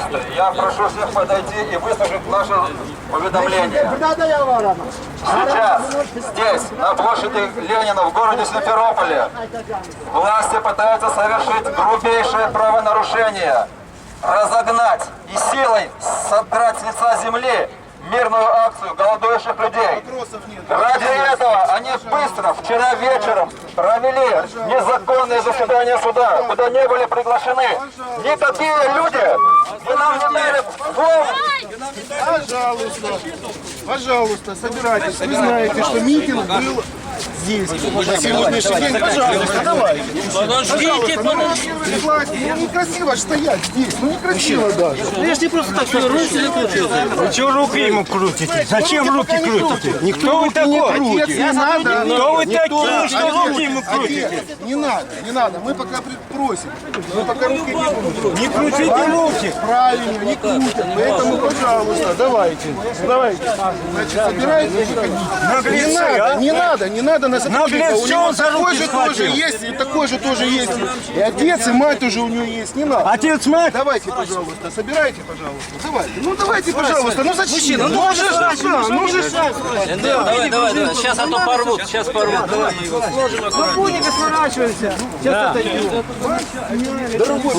журналисты, я прошу всех подойти и выслушать наше уведомление. Сейчас, здесь, на площади Ленина, в городе Симферополе, власти пытаются совершить грубейшее правонарушение, разогнать и силой содрать с лица земли мирную акцию голодующих людей. Ради этого они быстро, вчера вечером, провели незаконное заседание суда, куда не были приглашены никакие люди. Вы нам не дали Пожалуйста, пожалуйста, собирайтесь. Вы знаете, что митинг был здесь. На сегодняшний день, пожалуйста, давайте. Подождите, подождите. Ну некрасиво ж стоять здесь, ну некрасиво даже. Я ж не просто так свою руку не крутил. Вы чего руки ему крутите? Зачем руки крутите? Кто вы такой? Отец, не надо. Кто вы такие, что руки ему крутите? Не надо, не надо. Мы пока просим. Мы пока руки не будем. Не крутите руки. Правильно, не крутят. Поэтому, пожалуйста, давайте. Давайте. Значит, собирайтесь и выходите. Наглецы, Не надо нас Наглец, У него он за такой руки же тоже схватил. есть, и такой же тоже есть. И отец, и мать тоже у него есть. Не надо. Отец, мать. Давайте, пожалуйста, собирайте, пожалуйста. Давайте. Ну давайте, пожалуйста. Ну зачем? Ну же шаг, ну же шаг. Давай, давай, давай. Сейчас, а то порвут, сейчас порвут. Давай мы его сложим аккуратно. Дорогой,